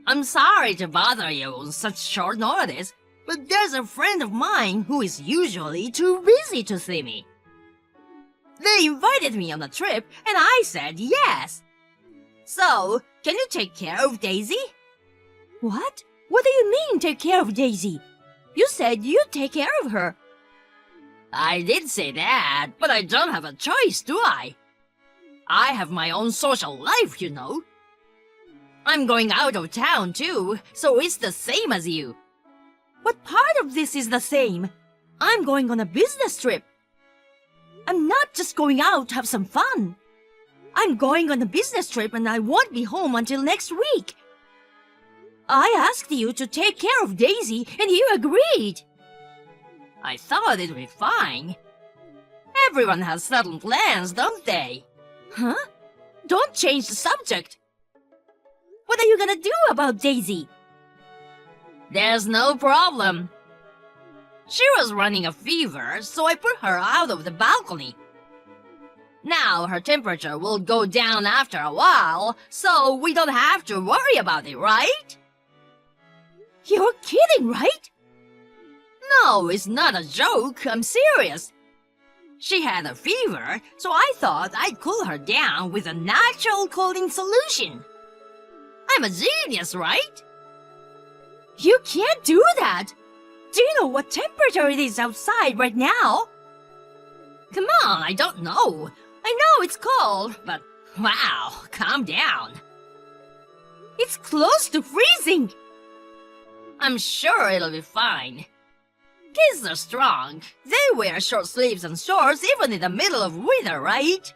I'm sorry to bother you on such short notice, but there's a friend of mine who is usually too busy to see me. They invited me on a trip, and I said yes. So, can you take care of Daisy? What? What do you mean, take care of Daisy? You said you'd take care of her. I did say that, but I don't have a choice, do I? I have my own social life, you know. I'm going out of town too, so it's the same as you. What part of this is the same? I'm going on a business trip. I'm not just going out to have some fun. I'm going on a business trip and I won't be home until next week. I asked you to take care of Daisy and you agreed. I thought it'd be fine. Everyone has certain plans, don't they? Huh? Don't change the subject. What are you gonna do about Daisy? There's no problem. She was running a fever, so I put her out of the balcony. Now her temperature will go down after a while, so we don't have to worry about it, right? You're kidding, right? No, it's not a joke. I'm serious. She had a fever, so I thought I'd cool her down with a natural cooling solution. I'm a genius, right? You can't do that. Do you know what temperature it is outside right now? Come on, I don't know. I know it's cold, but wow, calm down. It's close to freezing. I'm sure it'll be fine. Kids are strong. They wear short sleeves and shorts even in the middle of winter, right?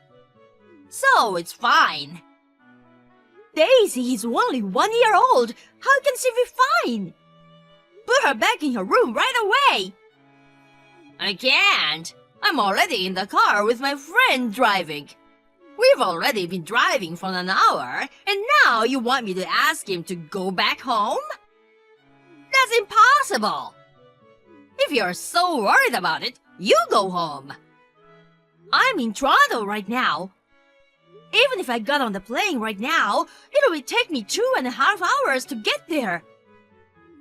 So it's fine. Daisy is only 1 year old. How can she be fine? Put her back in her room right away. I can't. I'm already in the car with my friend driving. We've already been driving for an hour, and now you want me to ask him to go back home? That's impossible. If you're so worried about it, you go home. I'm in Toronto right now. Even if I got on the plane right now, it would take me 2.5 hours to get there.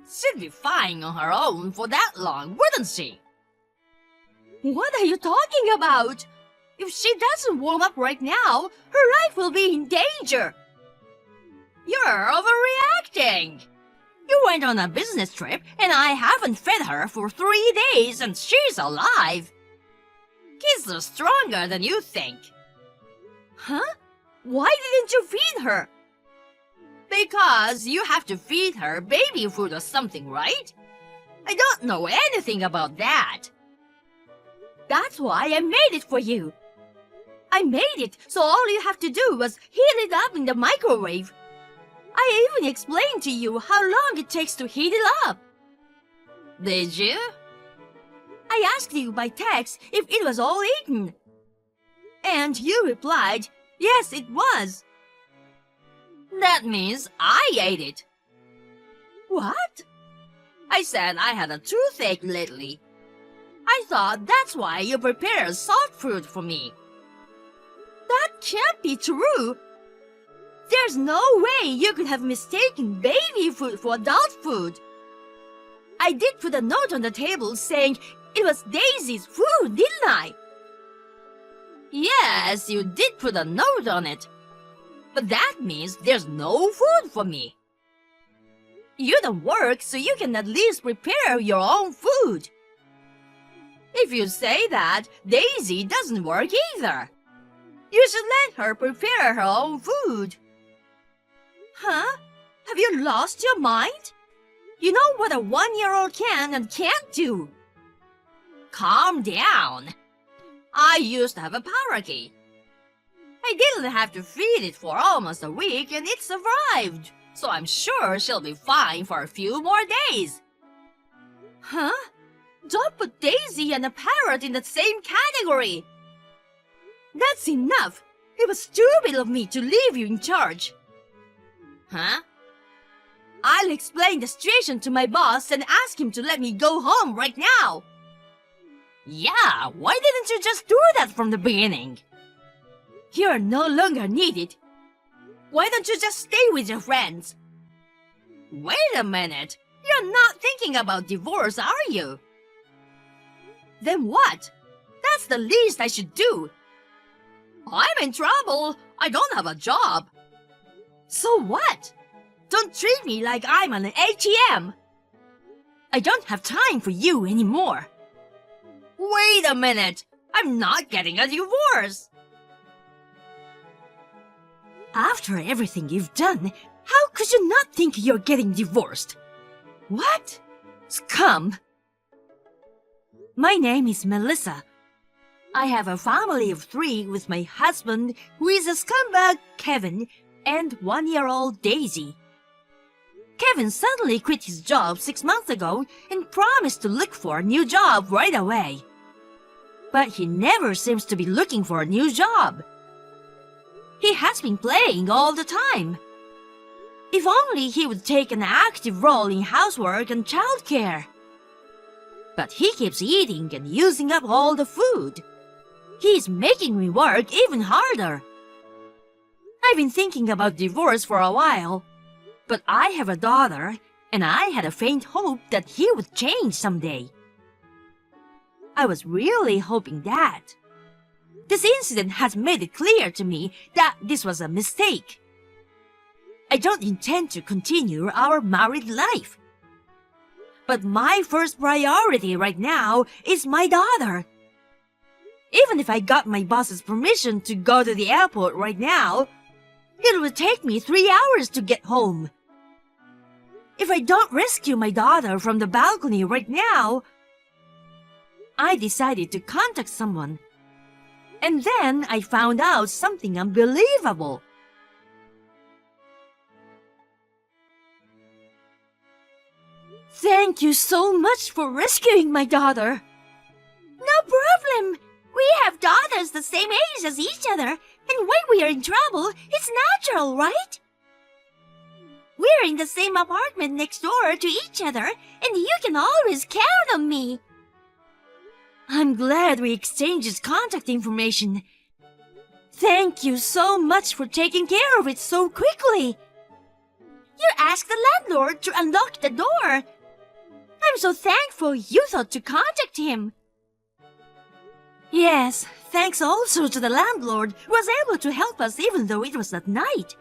She'd be fine on her own for that long, wouldn't she? What are you talking about? If she doesn't warm up right now, her life will be in danger. You're overreacting. You went on a business trip and I haven't fed her for 3 days and she's alive. Kids are stronger than you think. Huh? Why didn't you feed her? Because you have to feed her baby food or something, right? I don't know anything about that. That's why I made it for you. I made it so all you have to do was heat it up in the microwave. I even explained to you how long it takes to heat it up. Did you? I asked you by text if it was all eaten. And you replied, yes, it was. That means I ate it. What? I said I had a toothache lately. I thought that's why you prepared soft food for me. That can't be true. There's no way you could have mistaken baby food for adult food. I did put a note on the table saying it was Daisy's food, didn't I? Yes, you did put a note on it. But that means there's no food for me. You don't work, so you can at least prepare your own food. If you say that, Daisy doesn't work either. You should let her prepare her own food. Huh? Have you lost your mind? You know what a 1-year-old can and can't do. Calm down. I used to have a parakeet. I didn't have to feed it for almost a week and it survived. So I'm sure she'll be fine for a few more days. Huh? Don't put Daisy and a parrot in the same category. That's enough. It was stupid of me to leave you in charge. Huh? I'll explain the situation to my boss and ask him to let me go home right now. Yeah, why didn't you just do that from the beginning? You're no longer needed. Why don't you just stay with your friends? Wait a minute. You're not thinking about divorce, are you? Then what? That's the least I should do. I'm in trouble. I don't have a job. So what? Don't treat me like I'm an ATM. I don't have time for you anymore. Wait a minute. I'm not getting a divorce. After everything you've done, how could you not think you're getting divorced? What? Scum! My name is Melissa. I have a family of 3 with my husband, who is a scumbag, Kevin, and 1-year-old Daisy. Kevin suddenly quit his job 6 months ago and promised to look for a new job right away. But he never seems to be looking for a new job. He has been playing all the time. If only he would take an active role in housework and childcare. But he keeps eating and using up all the food. He's making me work even harder. I've been thinking about divorce for a while, but I have a daughter, and I had a faint hope that he would change someday. I was really hoping that. This incident has made it clear to me that this was a mistake. I don't intend to continue our married life. But my first priority right now is my daughter. Even if I got my boss's permission to go to the airport right now, it would take me 3 hours to get home. If I don't rescue my daughter from the balcony right now, I decided to contact someone. And then I found out something unbelievable. Thank you so much for rescuing my daughter. No problem. We have daughters the same age as each other, and when we are in trouble, it's natural, right? We're in the same apartment next door to each other, and you can always count on me. I'm glad we exchanged contact information. Thank you so much for taking care of it so quickly. You asked the landlord to unlock the door. I'm so thankful you thought to contact him. Yes, thanks also to the landlord who was able to help us even though it was at night.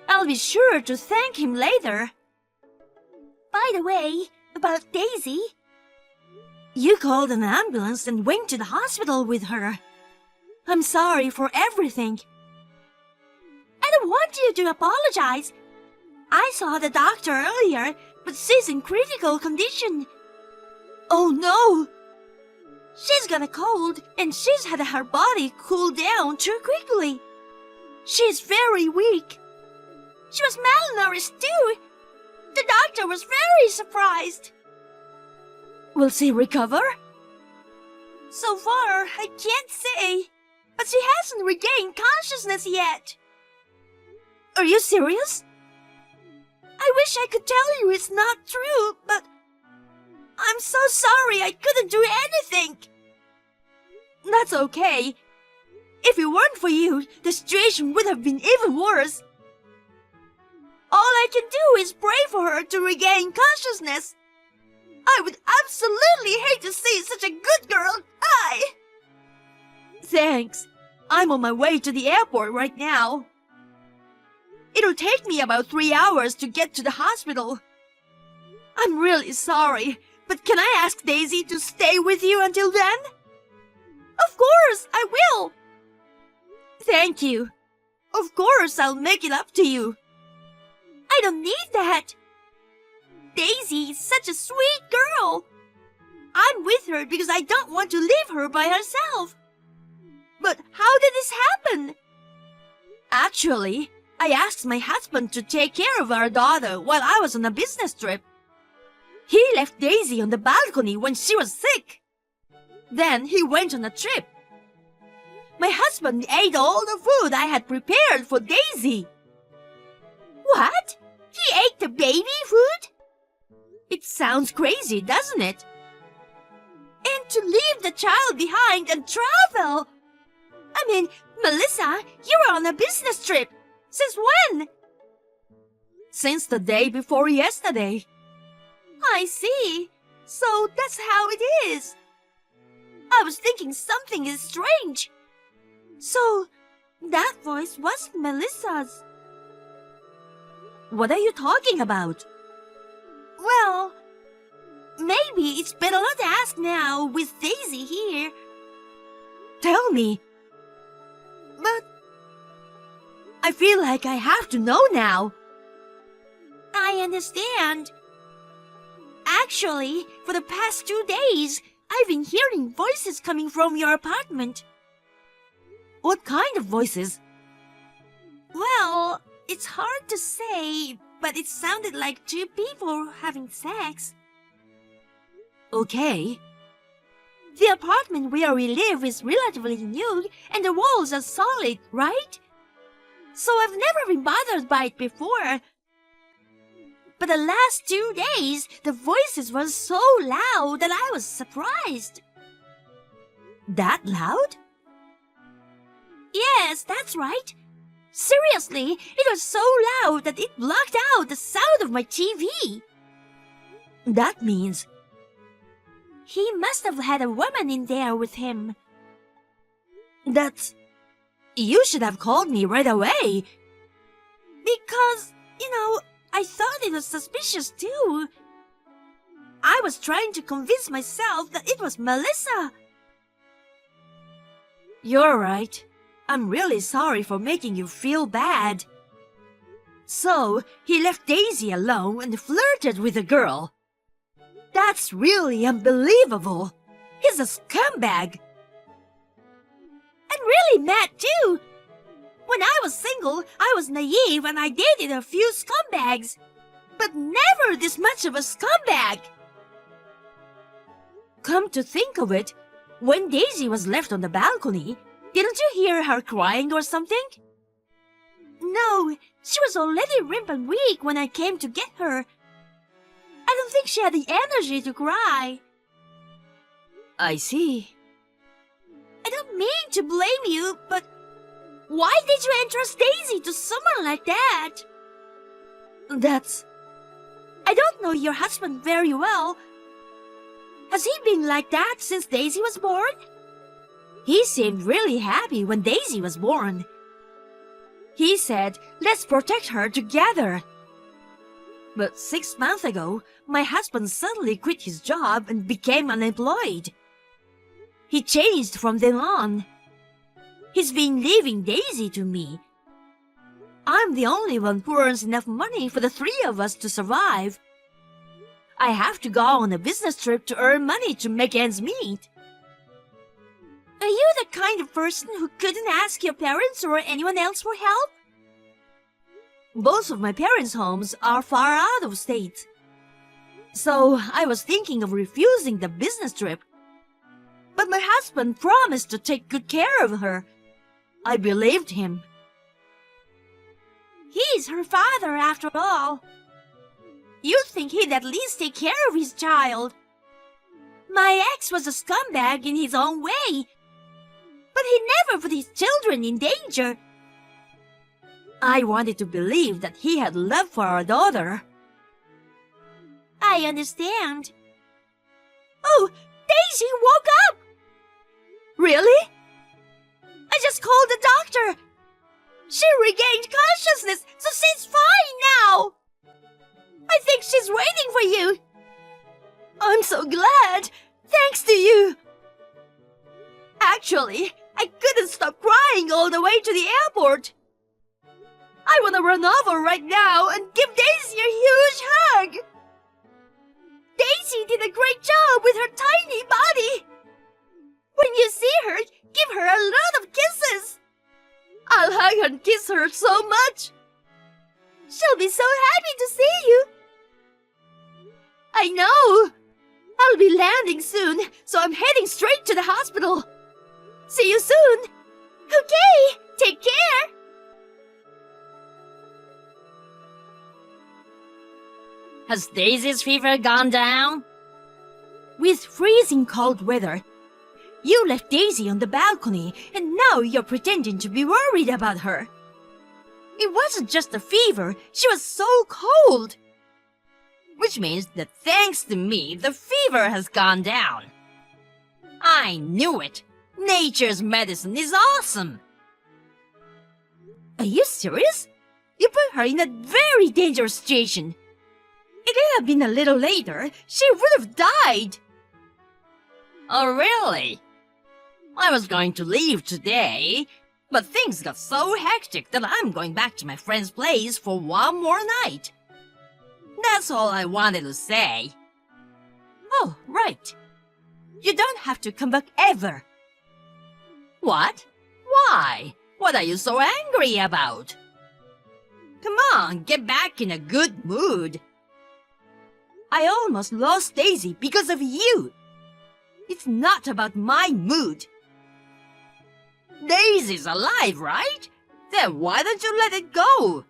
I'll be sure to thank him later. By the way, about Daisy. You called an ambulance and went to the hospital with her. I'm sorry for everything. I don't want you to apologize. I saw the doctor earlier, but she's in critical condition. Oh no! She's got a cold, and she's had her body cool down too quickly. She's very weak. She was malnourished too. The doctor was very surprised. Will she recover? So far, I can't say, but she hasn't regained consciousness yet. Are you serious? I wish I could tell you it's not true, but I'm so sorry I couldn't do anything. That's okay. If it weren't for you, the situation would have been even worse. All I can do is pray for her to regain consciousness. I would absolutely hate to see such a good girl die. Thanks. I'm on my way to the airport right now. It'll take me about 3 hours to get to the hospital. I'm really sorry, but can I ask Daisy to stay with you until then? Of course, I will. Thank you. Of course, I'll make it up to you. I don't need that. Daisy is such a sweet girl. I'm with her because I don't want to leave her by herself. But how did this happen? Actually, I asked my husband to take care of our daughter while I was on a business trip. He left Daisy on the balcony when she was sick. Then he went on a trip. My husband ate all the food I had prepared for Daisy. What? He ate the baby food? It sounds crazy, doesn't it? And to leave the child behind and travel? I mean, Melissa, you were on a business trip. Since when? Since the day before yesterday. I see. So that's how it is. I was thinking something is strange. So, that voice was Melissa's. What are you talking about? Well, maybe it's better not to ask now with Daisy here. Tell me. But I feel like I have to know now. I understand. Actually, for the past 2 days, I've been hearing voices coming from your apartment. What kind of voices? Well, it's hard to say, but it sounded like 2 people having sex. Okay. The apartment where we live is relatively new and the walls are solid, right? So I've never been bothered by it before. But the last 2 days, the voices were so loud that I was surprised. That loud? Yes, that's right. Seriously, it was so loud that it blocked out the sound of my TV. That means He must have had a woman in there with him. that's... You should have called me right away. Because, I thought it was suspicious too. I was trying to convince myself that it was Melissa. You're right. I'm really sorry for making you feel bad. So, he left Daisy alone and flirted with a girl. That's really unbelievable. He's a scumbag. And really mad too. When I was single, I was naive and I dated a few scumbags. But never this much of a scumbag. Come to think of it, when Daisy was left on the balcony, didn't you hear her crying or something? No, she was already limp and weak when I came to get her. I don't think she had the energy to cry. I see. I don't mean to blame you, but why did you entrust Daisy to someone like that? That's... I don't know your husband very well. Has he been like that since Daisy was born? He seemed really happy when Daisy was born. He said, let's protect her together. But 6 months ago, my husband suddenly quit his job and became unemployed. He changed from then on. He's been leaving Daisy to me. I'm the only one who earns enough money for the 3 of us to survive. I have to go on a business trip to earn money to make ends meet. Are you the kind of person who couldn't ask your parents or anyone else for help? Both of my parents' homes are far out of state. So I was thinking of refusing the business trip. But my husband promised to take good care of her. I believed him. He's her father after all. You'd think he'd at least take care of his child. My ex was a scumbag in his own way. But he never put his children in danger. I wanted to believe that he had love for our daughter. I understand. Oh, Daisy woke up! Really? I just called the doctor. She regained consciousness, so she's fine now. I think she's waiting for you. I'm so glad. Thanks to you. Actually, I couldn't stop crying all the way to the airport. I want to run over right now and give Daisy a huge hug. Daisy did a great job with her tiny body. When you see her, give her a lot of kisses. I'll hug her and kiss her so much. She'll be so happy to see you. I know. I'll be landing soon, so I'm heading straight to the hospital. See you soon. Okay, take care. Has Daisy's fever gone down? With freezing cold weather, you left Daisy on the balcony and now you're pretending to be worried about her. It wasn't just a fever. She was so cold. Which means that thanks to me, the fever has gone down. I knew it. Nature's medicine is awesome. Are you serious? You put her in a very dangerous situation. If it had been a little later, she would have died. Oh, really? I was going to leave today, but things got so hectic that I'm going back to my friend's place for one more night. That's all I wanted to say. Oh, right. You don't have to come back ever. What? Why? What are you so angry about? Come on, get back in a good mood. I almost lost Daisy because of you. It's not about my mood. Daisy's alive, right? Then why don't you let it go?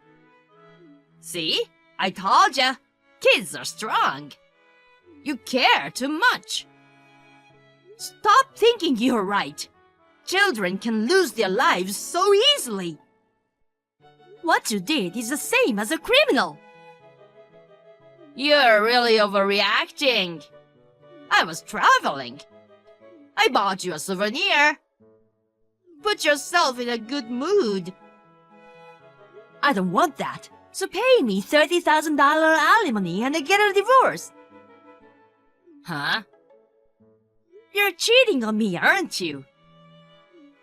See? I told ya. Kids are strong. You care too much. Stop thinking you're right. Children can lose their lives so easily. What you did is the same as a criminal. You're really overreacting. I was traveling. I bought you a souvenir. Put yourself in a good mood. I don't want that. So pay me $30,000 alimony and I get a divorce. Huh? You're cheating on me, aren't you?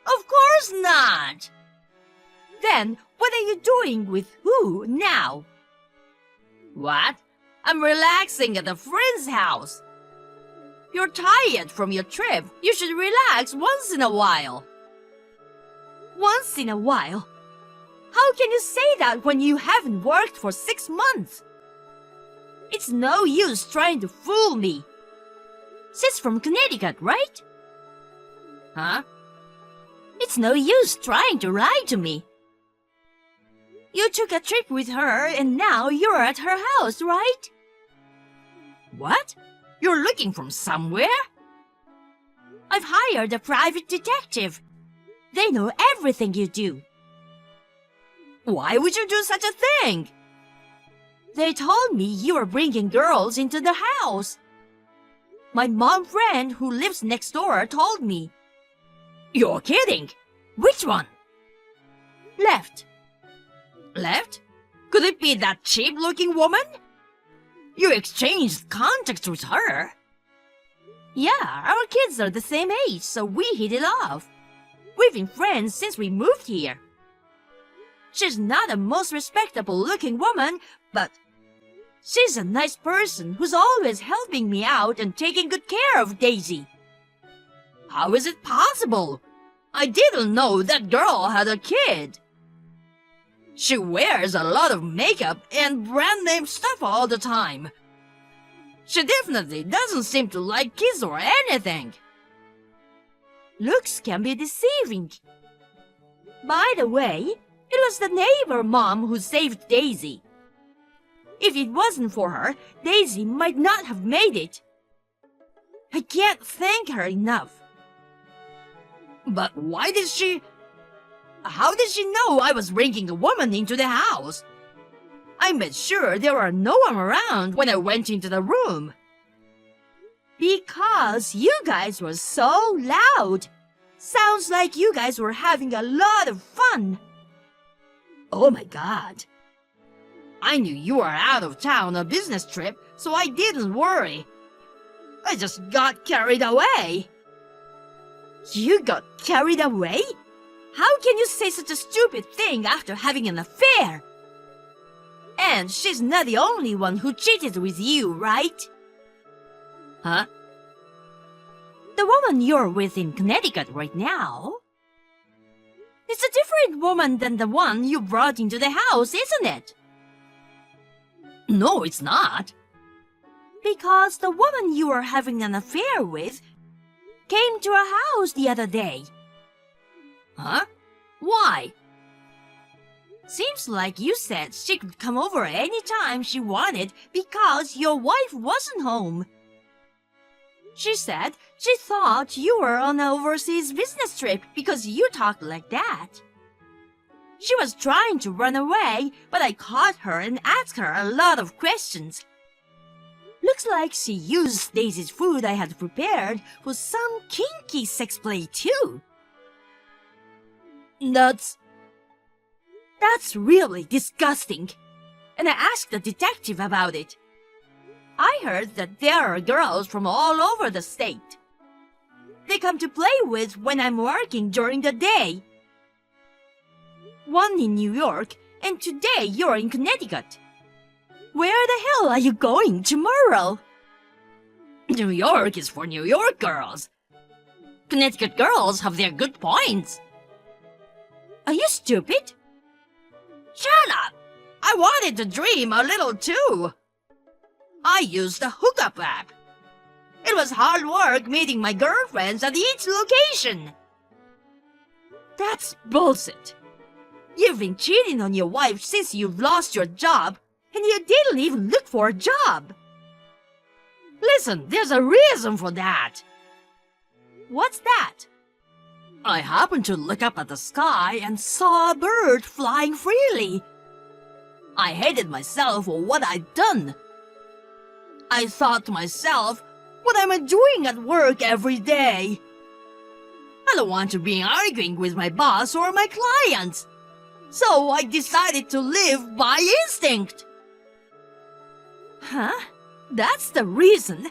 Of course not. Then what are you doing with who now? What? I'm relaxing at a friend's house. You're tired from your trip. You should relax once in a while. Once in a while? How can you say that when you haven't worked for 6 months? It's no use trying to fool me. She's from Connecticut, right? Huh? It's no use trying to lie to me. You took a trip with her and now you're at her house, right? What? You're looking from somewhere? I've hired a private detective. They know everything you do. Why would you do such a thing? They told me you were bringing girls into the house. My mom friend who lives next door told me. You're kidding. Which one? Left. Left? Could it be that cheap-looking woman? You exchanged contacts with her. Yeah, our kids are the same age, so we hit it off. We've been friends since we moved here. She's not the most respectable-looking woman, but she's a nice person who's always helping me out and taking good care of Daisy. How is it possible? I didn't know that girl had a kid. She wears a lot of makeup and brand-name stuff all the time. She definitely doesn't seem to like kids or anything. Looks can be deceiving. By the way, it was the neighbor mom who saved Daisy. If it wasn't for her, Daisy might not have made it. I can't thank her enough. But why did she... How did she know I was bringing a woman into the house? I made sure there were no one around when I went into the room. Because you guys were so loud. Sounds like you guys were having a lot of fun. Oh my God. I knew you were out of town on a business trip, so I didn't worry. I just got carried away. You got carried away? How can you say such a stupid thing after having an affair? And she's not the only one who cheated with you, right? Huh? The woman you're with in Connecticut right now? It's a different woman than the one you brought into the house, isn't it? No, it's not. Because the woman you were having an affair with came to our house the other day. Huh? Why? Seems like you said she could come over any time she wanted because your wife wasn't home. She said she thought you were on an overseas business trip because you talked like that. She was trying to run away, but I caught her and asked her a lot of questions. Looks like she used Daisy's food I had prepared for some kinky sex play too. That's really disgusting. And I asked the detective about it. I heard that there are girls from all over the state. They come to play with when I'm working during the day. One in New York, and today you're in Connecticut. Where the hell are you going tomorrow? New York is for New York girls. Connecticut girls have their good points. Are you stupid? Shut up! I wanted to dream a little too. I used the hookup app. It was hard work meeting my girlfriends at each location. That's bullshit. You've been cheating on your wife since you've lost your job, and you didn't even look for a job. Listen, there's a reason for that. What's that? I happened to look up at the sky and saw a bird flying freely. I hated myself for what I'd done. I thought to myself, what am I doing at work every day? I don't want to be arguing with my boss or my clients. So I decided to live by instinct. Huh? That's the reason?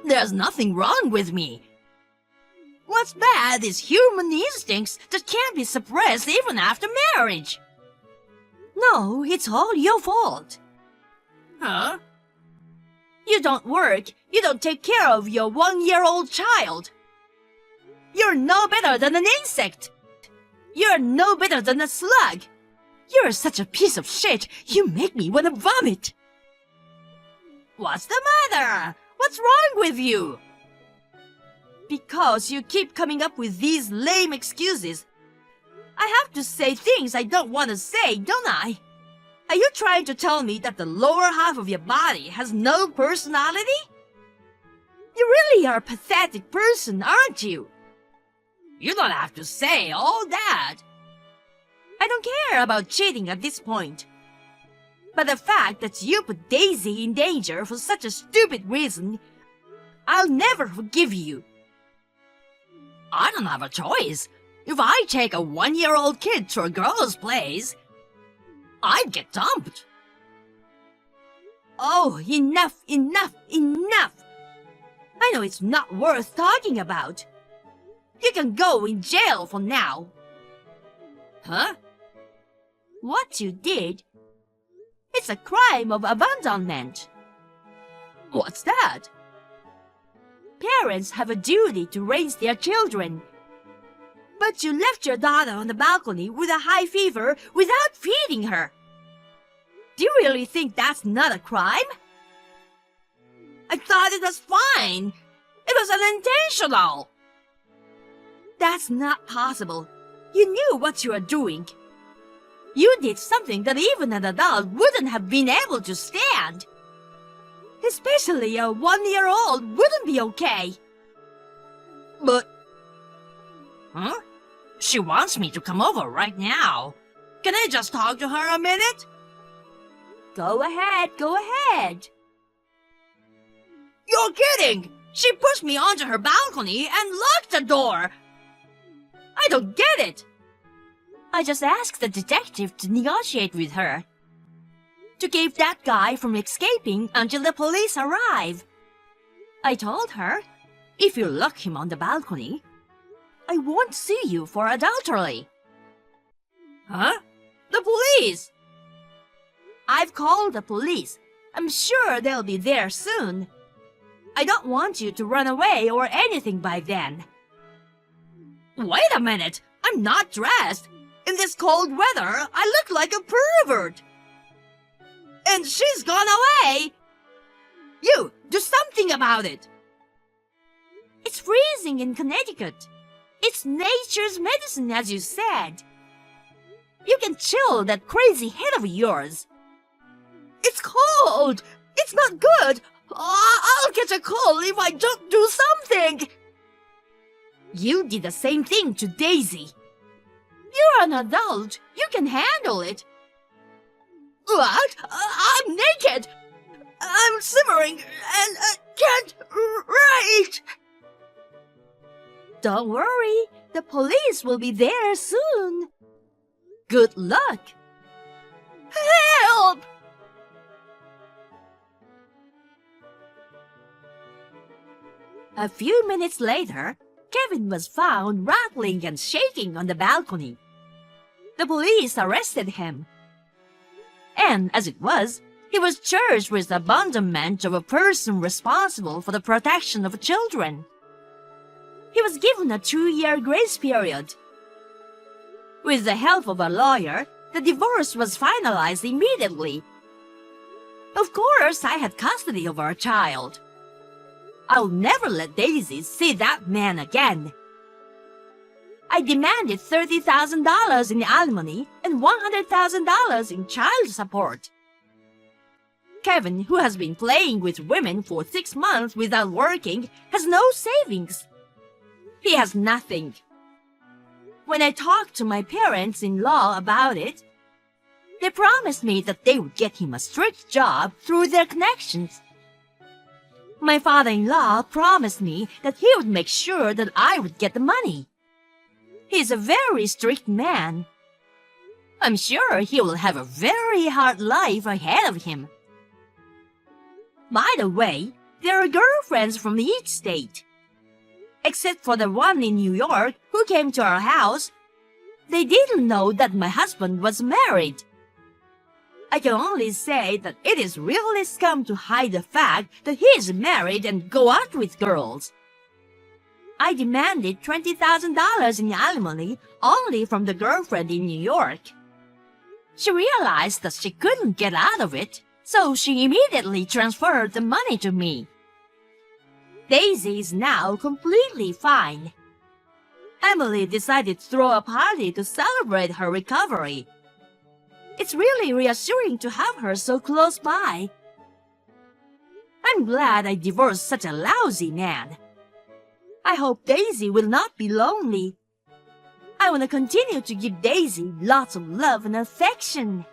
There's nothing wrong with me. What's bad is human instincts that can't be suppressed even after marriage. No, it's all your fault. Huh? You don't work, you don't take care of your 1-year-old child. You're no better than an insect. You're no better than a slug. You're such a piece of shit, you make me want to vomit. What's the matter? What's wrong with you? Because you keep coming up with these lame excuses. I have to say things I don't want to say, don't I? Are you trying to tell me that the lower half of your body has no personality? You really are a pathetic person, aren't you? You don't have to say all that. I don't care about cheating at this point. But the fact that you put Daisy in danger for such a stupid reason, I'll never forgive you. I don't have a choice. If I take a 1-year-old kid to a girl's place, I'd get dumped. Oh, enough, enough, enough! I know it's not worth talking about. You can go in jail for now. Huh? What you did, it's a crime of abandonment. What's that? Parents have a duty to raise their children. But you left your daughter on the balcony with a high fever without feeding her. Do you really think that's not a crime? I thought it was fine. It was unintentional. That's not possible. You knew what you were doing. You did something that even an adult wouldn't have been able to stand. Especially a 1-year-old wouldn't be okay. But... Huh? She wants me to come over right now. Can I just talk to her a minute? Go ahead, go ahead. You're kidding! She pushed me onto her balcony and locked the door. I don't get it. I just asked the detective to negotiate with her. To keep that guy from escaping until the police arrive. I told her, if you lock him on the balcony, I won't sue you for adultery. Huh? The police! I've called the police. I'm sure they'll be there soon. I don't want you to run away or anything by then. Wait a minute! I'm not dressed! In this cold weather, I look like a pervert! And she's gone away! You, do something about it! It's freezing in Connecticut. It's nature's medicine, as you said. You can chill that crazy head of yours. It's cold! It's not good! I'll catch a cold if I don't do something! You did the same thing to Daisy. You're an adult. You can handle it. What? I'm naked! I'm shivering and can't write! Don't worry. The police will be there soon. Good luck. Help! A few minutes later, Kevin was found rattling and shaking on the balcony. The police arrested him. And as it was, he was charged with abandonment of a person responsible for the protection of children. He was given a 2-year grace period. With the help of a lawyer, the divorce was finalized immediately. Of course, I had custody of our child. I'll never let Daisy see that man again. I demanded $30,000 in alimony and $100,000 in child support. Kevin, who has been playing with women for 6 months without working, has no savings. He has nothing. When I talked to my parents-in-law about it, they promised me that they would get him a strict job through their connections. My father-in-law promised me that he would make sure that I would get the money. He's a very strict man. I'm sure he will have a very hard life ahead of him. By the way, there are girlfriends from each state. Except for the one in New York who came to our house, they didn't know that my husband was married. I can only say that it is really scum to hide the fact that he is married and go out with girls. I demanded $20,000 in alimony only from the girlfriend in New York. She realized that she couldn't get out of it, so she immediately transferred the money to me. Daisy is now completely fine. Emily decided to throw a party to celebrate her recovery. It's really reassuring to have her so close by. I'm glad I divorced such a lousy man. I hope Daisy will not be lonely. I want to continue to give Daisy lots of love and affection.